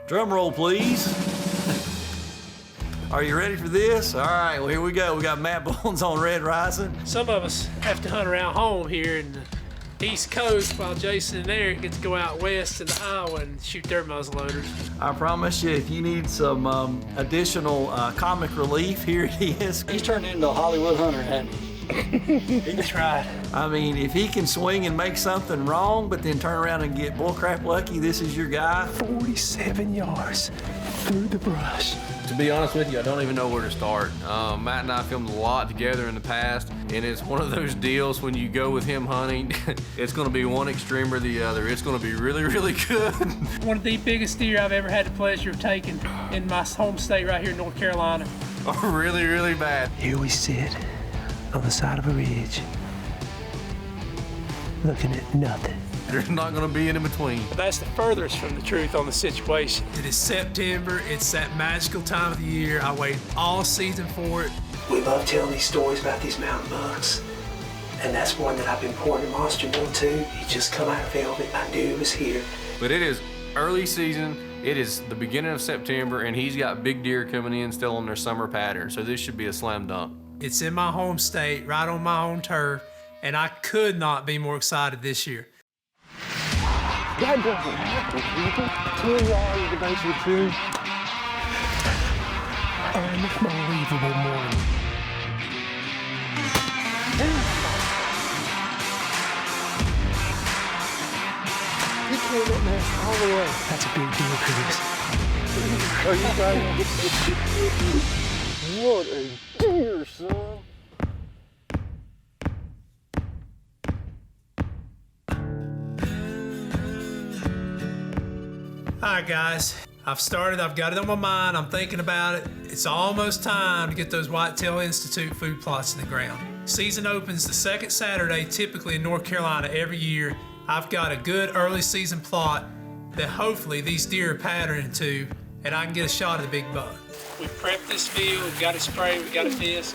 Drum roll, please. Are you ready for this? All right, well, here we go. We got Matt Bullins on Red Rising. Some of us have to hunt around home here in the East Coast while Jason and Eric get to go out west into Iowa and shoot their muzzleloaders. I promise you, if you need some additional comic relief, here he is. He's turned into a Hollywood hunter, hasn't he? He tried. I mean, if he can swing and make something wrong, but then turn around and get bullcrap lucky, this is your guy. 47 yards through the brush. To be honest with you, I don't even know where to start. Matt and I filmed a lot together in the past, and it's one of those deals when you go with him hunting, it's gonna be one extreme or the other. It's gonna be really, really good. One of the biggest deer I've ever had the pleasure of taking in my home state right here in North Carolina. Or really, really bad. Here we sit on the side of a ridge, looking at nothing. There's not gonna be an in-between. That's the furthest from the truth on the situation. It is September, it's that magical time of the year. I wait all season for it. We love telling these stories about these mountain bucks, and that's one that I've been pouring a monster meal to. He just come out of velvet, I knew he was here. But it is early season, it is the beginning of September, and he's got big deer coming in still on their summer pattern, so this should be a slam dunk. It's in my home state, right on my own turf, and I could not be more excited this year. That doesn't happen, people. 10 yards at the base of the tree. Unbelievable morning. He came up there all the way. That's a big deal, Chris. Are you kidding? What a deer, son. All right, guys. I've got it on my mind, I'm thinking about it. It's almost time to get those Whitetail Institute food plots in the ground. Season opens the second Saturday, typically in North Carolina every year. I've got a good early season plot that hopefully these deer are patterning to, and I can get a shot of the big buck. We've prepped this field, we've got it sprayed, we've got it disc.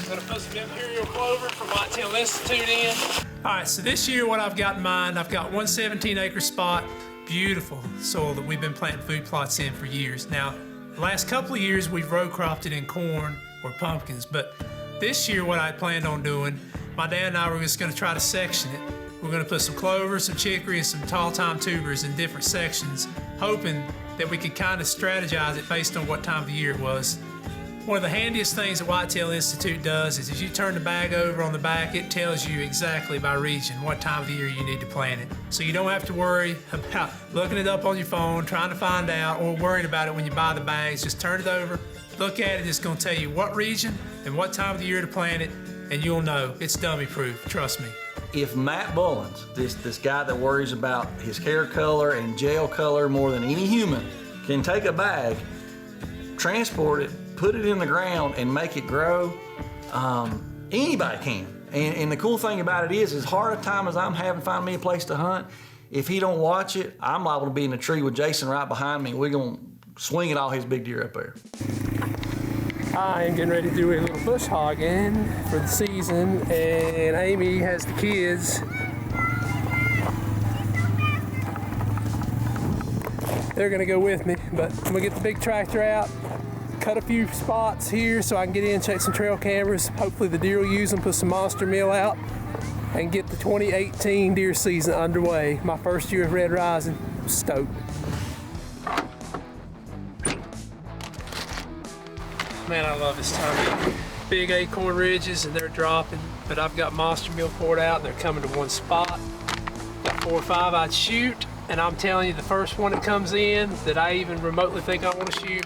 I'm gonna put some Imperial Clover from Whitetail Institute in. All right, so this year what I've got in mind, I've got one 17-acre spot, beautiful soil that we've been planting food plots in for years. Now, the last couple of years we've row cropped it in corn or pumpkins, but this year what I planned on doing, my dad and I were just gonna try to section it. We're gonna put some clover, some chicory, and some tall time tubers in different sections, hoping that we could kind of strategize it based on what time of the year it was. One of the handiest things that Whitetail Institute does is if you turn the bag over on the back, it tells you exactly by region what time of the year you need to plant it. So you don't have to worry about looking it up on your phone, trying to find out, or worrying about it when you buy the bags. Just turn it over, look at it, it's gonna tell you what region and what time of the year to plant it, and you'll know. It's dummy proof, trust me. If Matt Bullins, this guy that worries about his hair color and gel color more than any human, can take a bag, transport it, put it in the ground and make it grow, anybody can. And the cool thing about it is, as hard a time as I'm having finding me a place to hunt, if he don't watch it, I'm liable to be in a tree with Jason right behind me, and we're gonna swing at all his big deer up there. I am getting ready to do a little bush hogging for the season, and Amy has the kids. They're gonna go with me, but I'm gonna get the big tractor out, cut a few spots here so I can get in, check some trail cameras. Hopefully the deer will use them, put some monster meal out, and get the 2018 deer season underway. My first year of Red Rising, stoked. Man, I love this time. Big acorn ridges and they're dropping, but I've got monster meal poured out and they're coming to one spot. Got 4 or 5 I'd shoot, and I'm telling you, the first one that comes in that I even remotely think I want to shoot,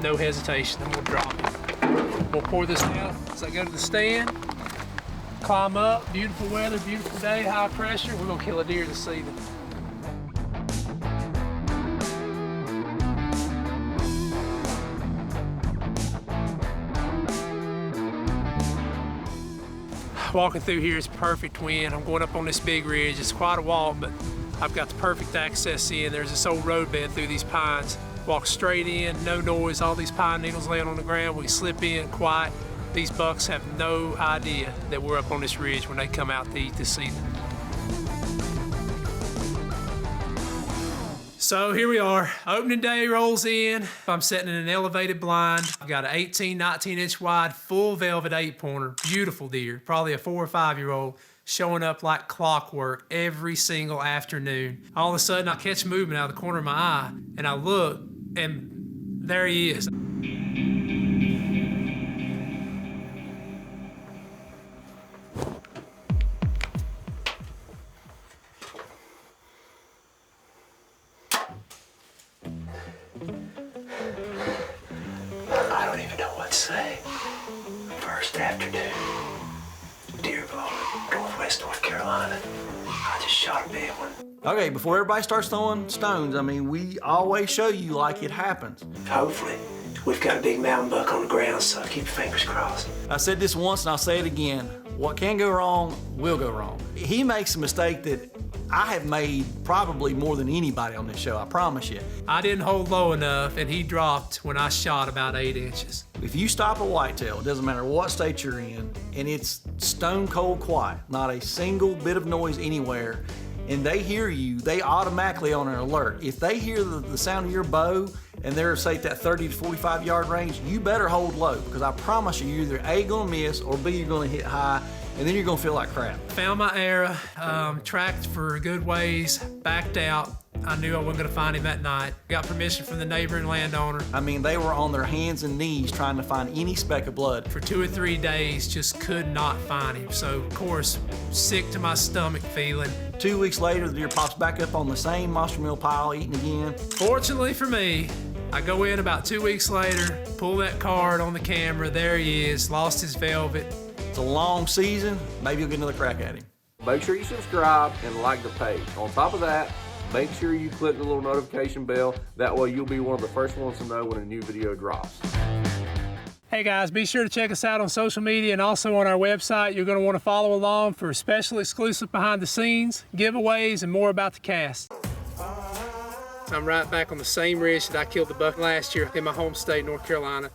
no hesitation, I'm gonna drop it. We'll pour this out as I go to the stand, climb up, beautiful weather, beautiful day, high pressure. We're gonna kill a deer this evening. Walking through here is perfect wind. I'm going up on this big ridge. It's quite a walk, but I've got the perfect access in. There's this old roadbed through these pines. Walk straight in, no noise, all these pine needles laying on the ground. We can slip in quiet. These bucks have no idea that we're up on this ridge when they come out to eat this season. So here we are, opening day rolls in. I'm sitting in an elevated blind. I've got an 18, 19 inch wide, full velvet 8-pointer, beautiful deer, probably a 4 or 5 year old, showing up like clockwork every single afternoon. All of a sudden I catch movement out of the corner of my eye and I look and there he is. I don't even know what to say. First afternoon, deer blown in northwest North Carolina. I just shot a big one. Okay, before everybody starts throwing stones, I mean, we always show you like it happens. Hopefully, we've got a big mountain buck on the ground, so keep your fingers crossed. I said this once and I'll say it again. What can go wrong will go wrong. He makes a mistake that I have made probably more than anybody on this show, I promise you. I didn't hold low enough and he dropped when I shot about 8 inches. If you stop a whitetail, it doesn't matter what state you're in, and it's stone cold quiet, not a single bit of noise anywhere, and they hear you, they automatically on an alert. If they hear the sound of your bow and they're, say, at that 30 to 45 yard range, you better hold low, because I promise you, you're either A, gonna miss, or B, you're gonna hit high, and then you're gonna feel like crap. Found my arrow, tracked for a good ways, backed out. I knew I wasn't gonna find him that night. Got permission from the neighboring landowner. I mean, they were on their hands and knees trying to find any speck of blood. For 2 or 3 days, just could not find him. So, of course, sick to my stomach feeling. 2 weeks later, the deer pops back up on the same monster meal pile, eating again. Fortunately for me, I go in about 2 weeks later, pull that card on the camera, there he is, lost his velvet. It's a long season, maybe you'll get another crack at him. Make sure you subscribe and like the page. On top of that, make sure you click the little notification bell. That way you'll be one of the first ones to know when a new video drops. Hey guys, be sure to check us out on social media and also on our website. You're going to want to follow along for special exclusive behind the scenes, giveaways, and more about the cast. I'm right back on the same ridge that I killed the buck last year in my home state, North Carolina.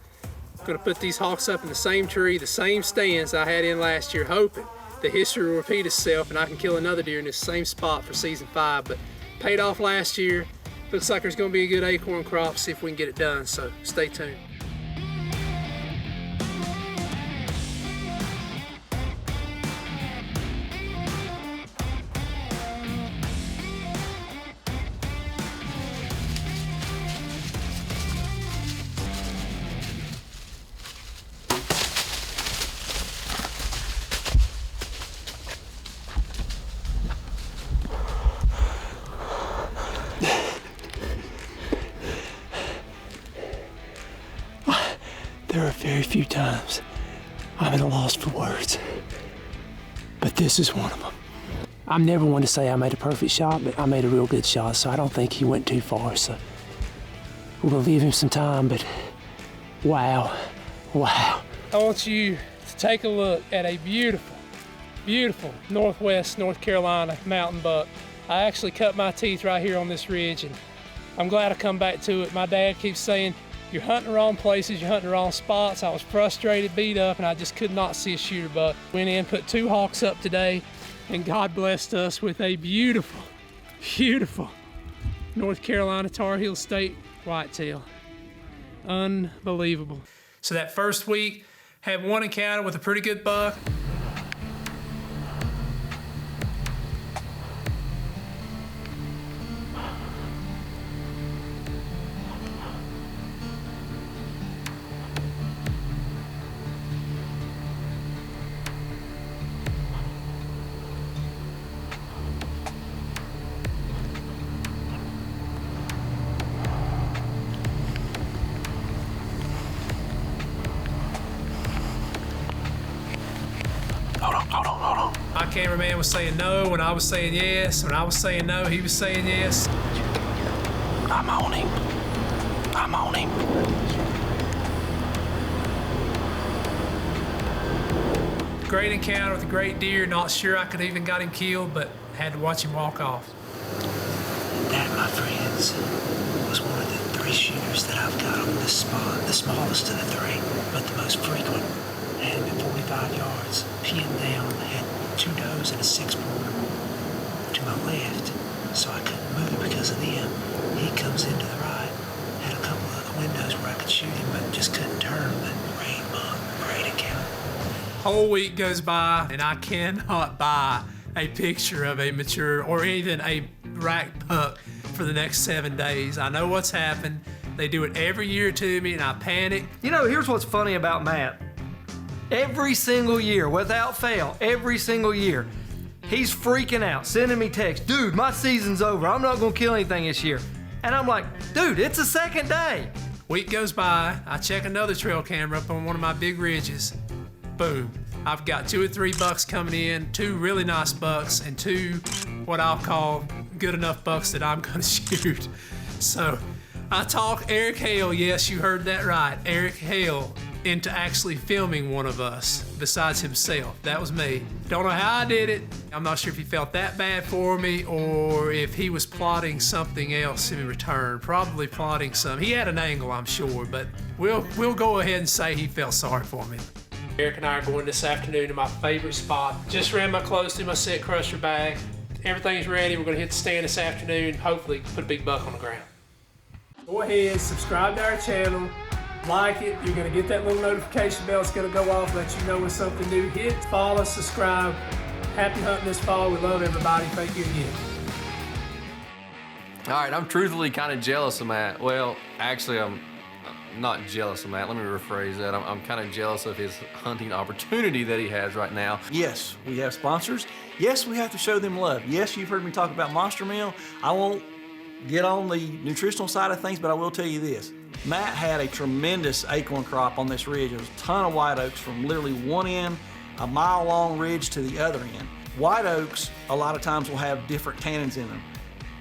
I'm going to put these hawks up in the same tree, the same stands I had in last year, hoping the history will repeat itself and I can kill another deer in this same spot for season 5. But paid off last year. Looks like there's going to be a good acorn crop. See if we can get it done. So stay tuned. There are very few times I'm at a loss for words, but this is one of them. I'm never one to say I made a perfect shot, but I made a real good shot, so I don't think he went too far, so we'll leave him some time, but wow. I want you to take a look at a beautiful, beautiful northwest North Carolina mountain buck. I actually cut my teeth right here on this ridge, and I'm glad I come back to it. My dad keeps saying, you're hunting the wrong places, you're hunting the wrong spots. I was frustrated, beat up, and I just could not see a shooter buck. Went in, put 2 hawks up today, and God blessed us with a beautiful, beautiful North Carolina Tar Heel State whitetail. Unbelievable. So that first week, had one encounter with a pretty good buck. Hold on. My cameraman was saying no when I was saying yes. When I was saying no, he was saying yes. I'm on him. Great encounter with a great deer. Not sure I could even got him killed, but had to watch him walk off. That, my friends, was one of the 3 shooters that I've got on this spot. The smallest of the 3, but the most frequent. Had him at 45 yards, pinned down, had 2 does and a 6-pointer to my left, so I couldn't move because of them. He comes into the right. Had a couple of the windows where I could shoot him, but just couldn't turn. But rain buck, great encounter. Whole week goes by, and I cannot buy a picture of a mature or even a rack buck for the next 7 days. I know what's happened. They do it every year to me, and I panic. You know, here's what's funny about Matt. Every single year, without fail, every single year, he's freaking out, sending me texts. Dude, my season's over. I'm not gonna kill anything this year. And I'm like, dude, it's the second day. Week goes by, I check another trail camera up on one of my big ridges. Boom. I've got 2 or 3 bucks coming in, 2 really nice bucks, and 2 what I'll call good enough bucks that I'm gonna shoot. So I talk Eric Hale, yes, you heard that right, Eric Hale, into actually filming one of us besides himself. That was me. Don't know how I did it. I'm not sure if he felt that bad for me or if he was plotting something else in return. Probably plotting some. He had an angle, I'm sure, but we'll go ahead and say he felt sorry for me. Eric and I are going this afternoon to my favorite spot. Just ran my clothes through my set crusher bag. Everything's ready. We're gonna hit the stand this afternoon. Hopefully put a big buck on the ground. Go ahead, subscribe to our channel. Like it, you're gonna get that little notification bell. It's gonna go off, let you know when something new hits. Follow, subscribe. Happy hunting this fall. We love everybody. Thank you again. All right, I'm truthfully kind of jealous of Matt. Well, actually, I'm not jealous of Matt. Let me rephrase that. I'm kind of jealous of his hunting opportunity that he has right now. Yes, we have sponsors. Yes, we have to show them love. Yes, you've heard me talk about Monster Meal. I won't get on the nutritional side of things, but I will tell you this. Matt had a tremendous acorn crop on this ridge. There was a ton of white oaks from literally one end, a mile-long ridge to the other end. White oaks, a lot of times, will have different tannins in them.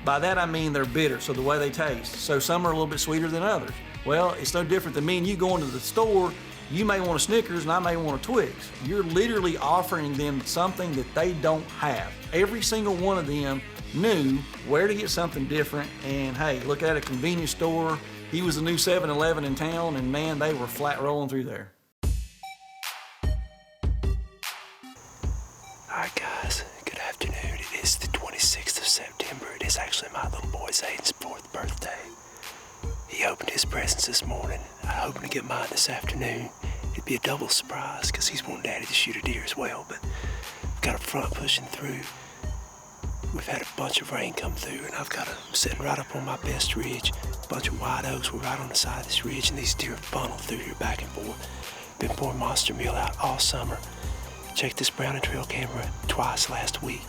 By that I mean they're bitter, so the way they taste. So some are a little bit sweeter than others. Well, it's no different than me and you going to the store. You may want a Snickers and I may want a Twix. You're literally offering them something that they don't have. Every single one of them knew where to get something different, and hey, look at a convenience store. He was a new 7-Eleven in town, and man, they were flat rolling through there. Alright guys, good afternoon. It is the 26th of September. It is actually my little boy Zayden's 4th birthday. He opened his presents this morning. I'm hoping to get mine this afternoon. It'd be a double surprise because he's wanting Daddy to shoot a deer as well, but we've got a front pushing through. We've had a bunch of rain come through, and I'm sitting right up on my best ridge. A bunch of white oaks were right on the side of this ridge, and these deer funnel through here back and forth. Been pouring Monster Meal out all summer. Checked this Browning trail camera twice last week,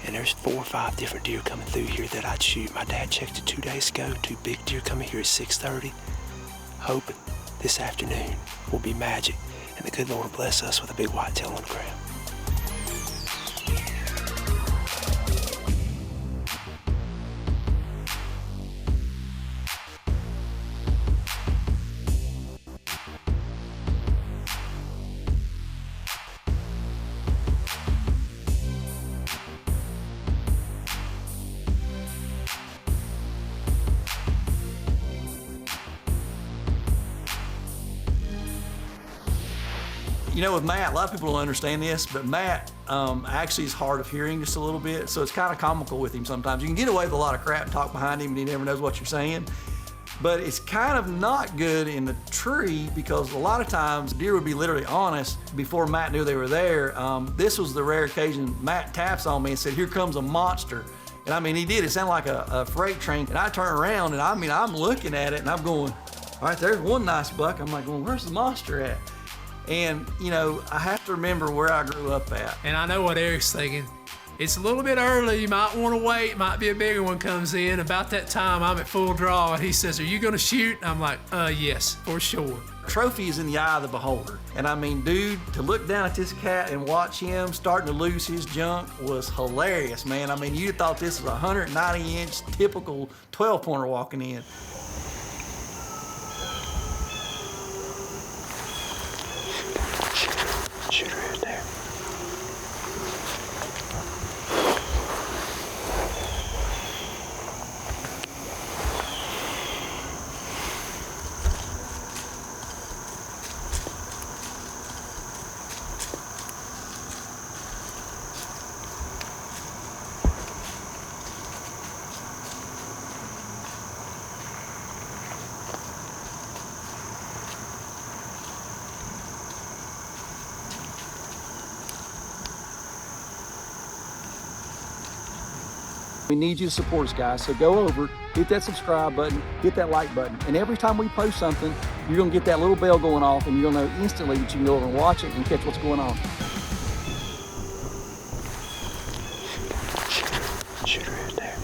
and there's 4 or 5 different deer coming through here that I'd shoot. My dad checked it 2 days ago. 2 big deer coming here at 6:30. Hoping this afternoon will be magic, and the good Lord will bless us with a big whitetail on the ground. You know, with Matt, a lot of people don't understand this, but Matt actually is hard of hearing just a little bit, so it's kind of comical with him sometimes. You can get away with a lot of crap and talk behind him and he never knows what you're saying, but it's kind of not good in the tree because a lot of times deer would be literally honest before Matt knew they were there. This was the rare occasion Matt taps on me and said, "Here comes a monster." And I mean, he did. It sounded like a freight train. And I turn around and I mean, I'm looking at it and I'm going, all right, there's one nice buck. I'm like going, where's the monster at? And, you know, I have to remember where I grew up at. And I know what Eric's thinking. It's a little bit early. You might want to wait. Might be a bigger one comes in. About that time, I'm at full draw. And he says, "Are you going to shoot?" I'm like, yes, for sure. Trophy is in the eye of the beholder. And I mean, dude, to look down at this cat and watch him starting to lose his junk was hilarious, man. I mean, you thought this was a 190-inch typical 12-pointer walking in. Shooter right there. We need you to support us, guys. So go over, hit that subscribe button, hit that like button. And every time we post something, you're going to get that little bell going off, and you're going to know instantly that you can go over and watch it and catch what's going on. Shooter right there.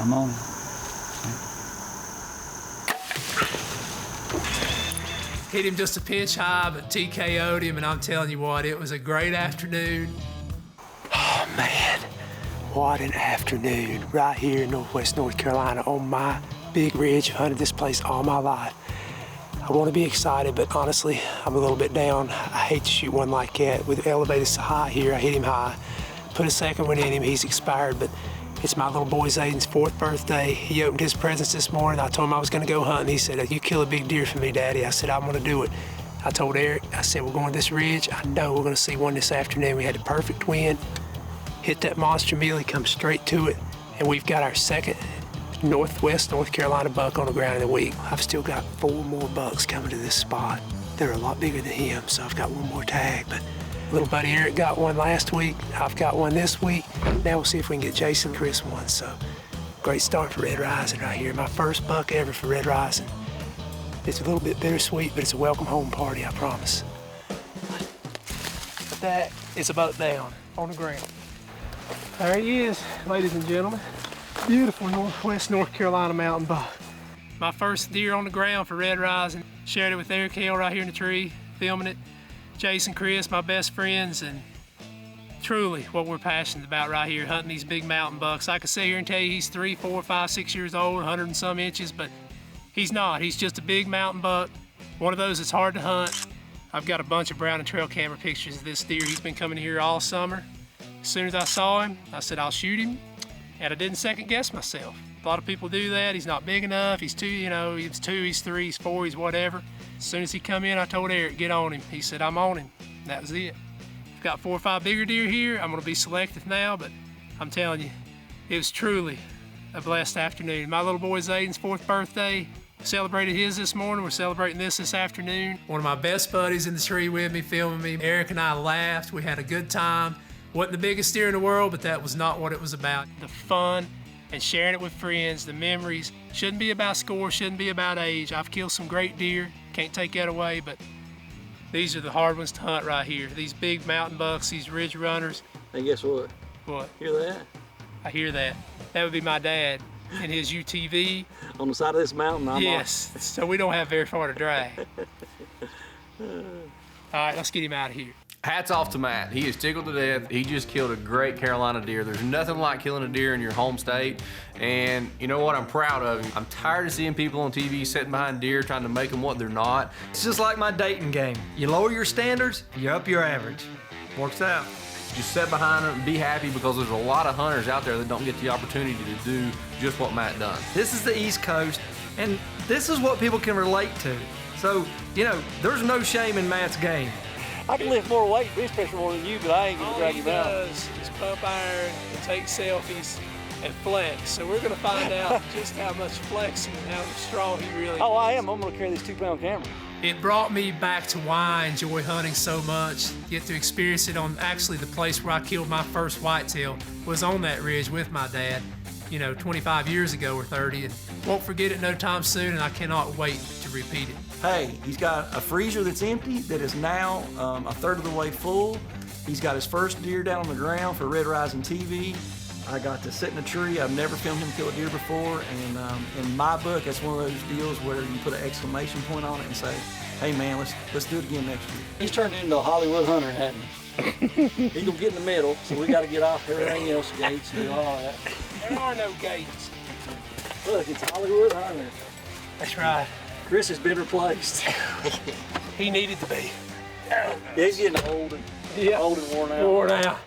I'm on. Hit him just a pinch high, but TKO'd him, and I'm telling you what, it was a great afternoon. Oh man, what an afternoon right here in Northwest North Carolina on my big ridge. I've hunted this place all my life. I want to be excited, but honestly, I'm a little bit down. I hate to shoot one like that. With elevated so high here, I hit him high. Put a second one in him, he's expired, but it's my little boy Zayden's 4th birthday. He opened his presents this morning. I told him I was gonna go hunting. He said, "You kill a big deer for me, Daddy." I said, "I'm gonna do it." I told Eric, I said, "We're going to this ridge. I know we're gonna see one this afternoon." We had the perfect wind. Hit that monster mealy, come straight to it, and we've got our second Northwest North Carolina buck on the ground in the week. I've still got 4 more bucks coming to this spot. They're a lot bigger than him, so I've got one more tag, but little buddy Eric got one last week. I've got one this week. Now we'll see if we can get Jason and Chris one. So great start for Red Rising right here. My first buck ever for Red Rising. It's a little bit bittersweet, but it's a welcome home party, I promise. But that is a buck down on the ground. There he is, ladies and gentlemen. Beautiful Northwest North Carolina mountain buck. My first deer on the ground for Red Rising. Shared it with Eric Hale right here in the tree, filming it. Jason, Chris, my best friends, and truly what we're passionate about right here, hunting these big mountain bucks. I could sit here and tell you he's 3, 4, 5, 6 years old, 100 and some inches, but he's not. He's just a big mountain buck. One of those that's hard to hunt. I've got a bunch of brown and trail camera pictures of this deer. He's been coming here all summer. As soon as I saw him, I said, I'll shoot him. And I didn't second guess myself. A lot of people do that. He's not big enough. He's 2, he's 2, he's 3, he's 4, he's whatever. As soon as he come in, I told Eric, get on him. He said, I'm on him. And that was it. I've got 4 or 5 bigger deer here. I'm gonna be selective now, but I'm telling you, it was truly a blessed afternoon. My little boy Zayden's 4th birthday. Celebrated his this morning. We're celebrating this afternoon. One of my best buddies in the tree with me, filming me. Eric and I laughed. We had a good time. Wasn't the biggest deer in the world, but that was not what it was about. The fun and sharing it with friends, the memories. Shouldn't be about score, shouldn't be about age. I've killed some great deer, can't take that away, but these are the hard ones to hunt right here. These big mountain bucks, these ridge runners. Hey, guess what? What? Hear that? I hear that. That would be my dad in his UTV. On the side of this mountain, I'm Yes, so we don't have very far to drag. All right, let's get him out of here. Hats off to Matt. He is tickled to death. He just killed a great Carolina deer. There's nothing like killing a deer in your home state. And you know what? I'm proud of him. I'm tired of seeing people on TV sitting behind deer trying to make them what they're not. It's just like my dating game. You lower your standards, you up your average. Works out. Just sit behind them and be happy, because there's a lot of hunters out there that don't get the opportunity to do just what Matt done. This is the East Coast, and this is what people can relate to. So, there's no shame in Matt's game. I can lift more weight, bench pressure more than you, but I ain't gonna drag you down. All he does is pump iron and take selfies and flex. So we're gonna find out just how much flexing and how strong he really is. Oh, I am. I'm gonna carry this 2-pound camera. It brought me back to why I enjoy hunting so much. Get to experience it on actually the place where I killed my first whitetail was on that ridge with my dad, 25 years ago or 30, and won't forget it no time soon, and I cannot wait to repeat it. Hey, he's got a freezer that's empty that is now a third of the way full. He's got his first deer down on the ground for Red Rising TV. I got to sit in a tree. I've never filmed him kill a deer before, and in my book, that's one of those deals where you put an exclamation point on it and say, hey man, let's do it again next year. He's turned into a Hollywood hunter, hasn't he? He's gonna get in the middle, so we gotta get off everything else, gates and do all that. There are no gates. Look, it's Hollywood Hunter. That's right. Chris has been replaced. He needed to be. Yeah, he's getting old and, old and worn out. Worn out.